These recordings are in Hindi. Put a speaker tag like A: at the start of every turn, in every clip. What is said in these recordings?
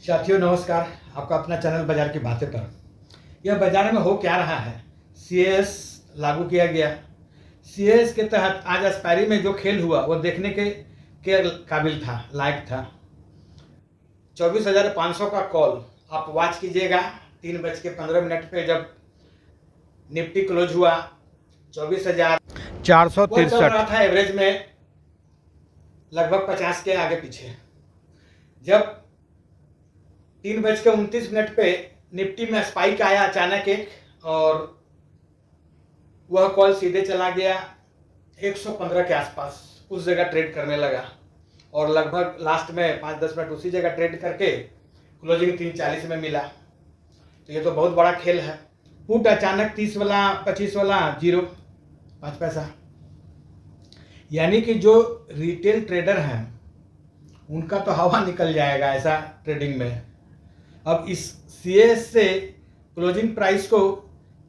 A: साथियों नमस्कार। आपका अपना चैनल बाजार की बातें पर। यह बाजार में हो क्या रहा है। सीएस लागू किया गया। सीएस के तहत आज एक्सपायरी में जो खेल हुआ वो देखने के काबिल था, लायक था। 24,500 का कॉल आप वॉच कीजिएगा। 3:15 पे जब निफ्टी क्लोज हुआ 24,463 चल रहा था, एवरेज में लगभग 50 के आगे पीछे। जब 3:29 पे निफ्टी में स्पाइक आया अचानक एक, और वह कॉल सीधे चला गया 115 के आसपास, उस जगह ट्रेड करने लगा और लगभग लास्ट में 5-10 मिनट उसी जगह ट्रेड करके क्लोजिंग 340 में मिला। तो ये तो बहुत बड़ा खेल है। पुट अचानक 30 वाला 25 वाला 0 5 पैसा, यानी कि जो रिटेल ट्रेडर हैं उनका तो हवा निकल जाएगा ऐसा ट्रेडिंग में। अब इस सीएस से क्लोजिंग प्राइस को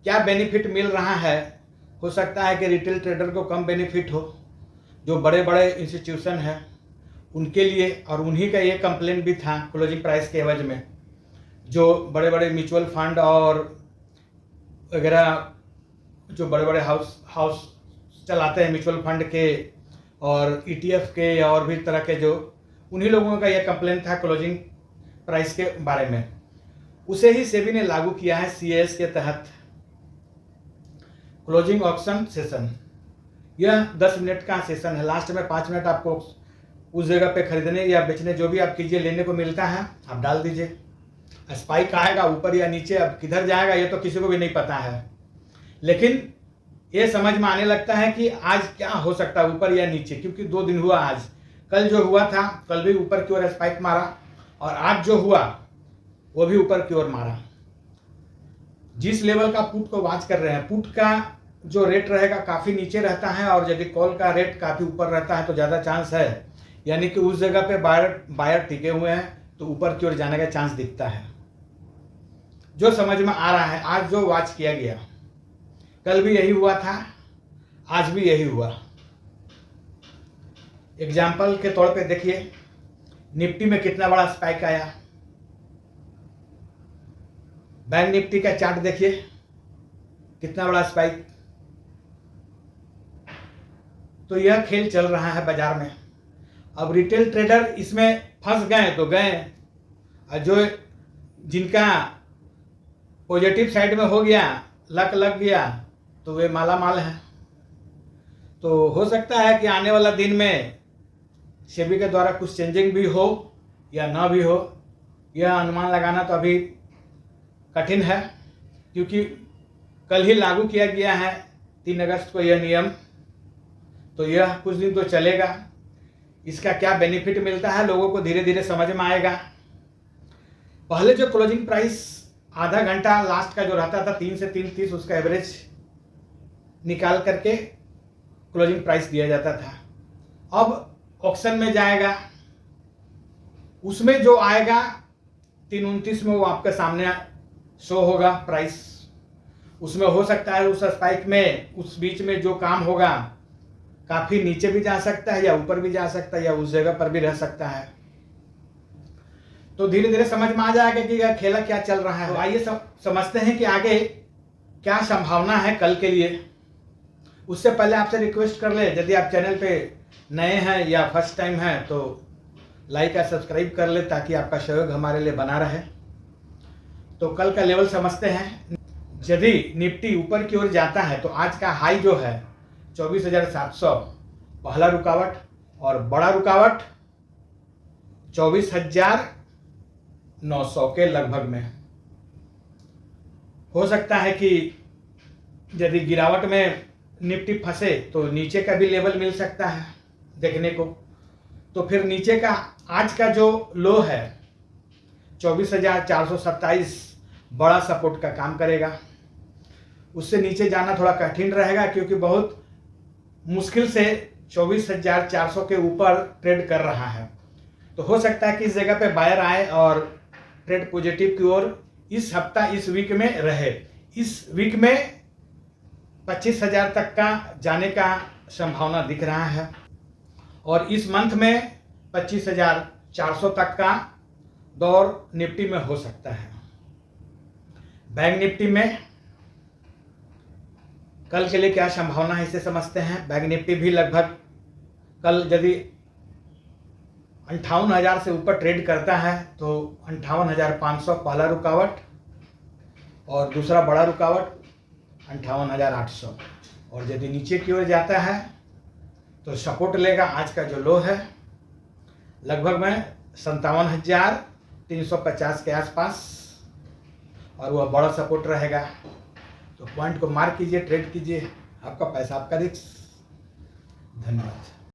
A: क्या बेनिफिट मिल रहा है। हो सकता है कि रिटेल ट्रेडर को कम बेनिफिट हो, जो बड़े बड़े इंस्टीट्यूशन हैं उनके लिए। और उन्हीं का ये कंप्लेन भी था क्लोजिंग प्राइस के एवज में, जो बड़े बड़े म्यूचुअल फंड और वगैरह, जो बड़े बड़े हाउस चलाते हैं म्यूचुअल फंड के और ईटीएफ के और भी तरह के, जो उन्हीं लोगों का यह कंप्लेन था क्लोजिंग प्राइस के बारे में। उसे ही सेबी ने लागू किया है सीएस के तहत क्लोजिंग ऑप्शन सेशन। यह 10 मिनट का सेशन है। लास्ट में 5 मिनट आपको उस जगह पे खरीदने या बेचने जो भी आप कीजिए, लेने को मिलता है, आप डाल दीजिए। स्पाइक आएगा ऊपर या नीचे, अब किधर जाएगा ये तो किसी को भी नहीं पता है, लेकिन ये समझ में आने लगता है कि आज क्या हो सकता है, ऊपर या नीचे, क्योंकि 2 दिन हुआ। आज कल जो हुआ था, कल भी ऊपर की ओर स्पाइक मारा, और आज जो हुआ वो भी ऊपर की ओर मारा। जिस लेवल का पुट को वॉच कर रहे हैं, पुट का जो रेट रहेगा काफ़ी नीचे रहता है, और यदि कॉल का रेट काफ़ी ऊपर रहता है तो ज़्यादा चांस है, यानी कि उस जगह पे बायर टिके हुए हैं तो ऊपर की ओर जाने का चांस दिखता है। जो समझ में आ रहा है, आज जो वॉच किया गया, कल भी यही हुआ था, आज भी यही हुआ। एग्जाम्पल के तौर पे देखिए निफ्टी में कितना बड़ा स्पाइक आया। बैंक निफ्टी का चार्ट देखिए, कितना बड़ा स्पाइक। तो यह खेल चल रहा है बाजार में। अब रिटेल ट्रेडर इसमें फंस गए तो गए, और जो जिनका पॉजिटिव साइड में हो गया, लक लग गया, तो वे माला माल हैं। तो हो सकता है कि आने वाला दिन में सेबी के द्वारा कुछ चेंजिंग भी हो या ना भी हो। यह अनुमान लगाना तो अभी कठिन है, क्योंकि कल ही लागू किया गया है 3 अगस्त को यह नियम। तो यह कुछ दिन तो चलेगा। इसका क्या बेनिफिट मिलता है लोगों को धीरे धीरे समझ में आएगा। पहले जो क्लोजिंग प्राइस आधा घंटा लास्ट का जो रहता था 3 से 3:30, उसका एवरेज निकाल करके क्लोजिंग प्राइस दिया जाता था। अब ऑक्शन में जाएगा, उसमें जो आएगा 3:29 में वो आपके सामने शो होगा प्राइस। उसमें हो सकता है उस स्पाइक में, उस बीच में जो काम होगा काफ़ी नीचे भी जा सकता है या ऊपर भी जा सकता है या उस जगह पर भी रह सकता है। तो धीरे धीरे समझ में आ जाएगा कि यह खेला क्या चल रहा है। तो आइए समझते हैं कि आगे क्या संभावना है कल के लिए। उससे पहले आपसे रिक्वेस्ट कर ले, यदि आप चैनल पे नए हैं या फर्स्ट टाइम हैं तो लाइक या सब्सक्राइब कर ले, ताकि आपका सहयोग हमारे लिए बना रहे। तो कल का लेवल समझते हैं। यदि निफ्टी ऊपर की ओर जाता है तो आज का हाई जो है 24,700 पहला रुकावट, और बड़ा रुकावट 24,900 के लगभग में। हो सकता है कि यदि गिरावट में निफ्टी फंसे तो नीचे का भी लेवल मिल सकता है देखने को। तो फिर नीचे का आज का जो लो है 24,427 बड़ा सपोर्ट का काम करेगा। उससे नीचे जाना थोड़ा कठिन रहेगा, क्योंकि बहुत मुश्किल से 24,400 के ऊपर ट्रेड कर रहा है। तो हो सकता है कि इस जगह पे बायर आए और ट्रेड पॉजिटिव की ओर इस हफ्ता, इस वीक में रहे। इस वीक में 25,000 तक का जाने का संभावना दिख रहा है, और इस मंथ में 25,400 तक का दौर निफ्टी में हो सकता है। बैंक निफ्टी में कल के लिए क्या संभावना है इसे समझते हैं। बैंक निफ्टी भी लगभग कल यदि 58,000 से ऊपर ट्रेड करता है तो 58,500 पहला रुकावट और दूसरा बड़ा रुकावट 58,800, और यदि नीचे की ओर जाता है तो सपोर्ट लेगा आज का जो लो है लगभग में 57,350 के आसपास, और वह बड़ा सपोर्ट रहेगा। तो पॉइंट को मार्क कीजिए, ट्रेड कीजिए, आपका पैसा आपका रिस्क। धन्यवाद।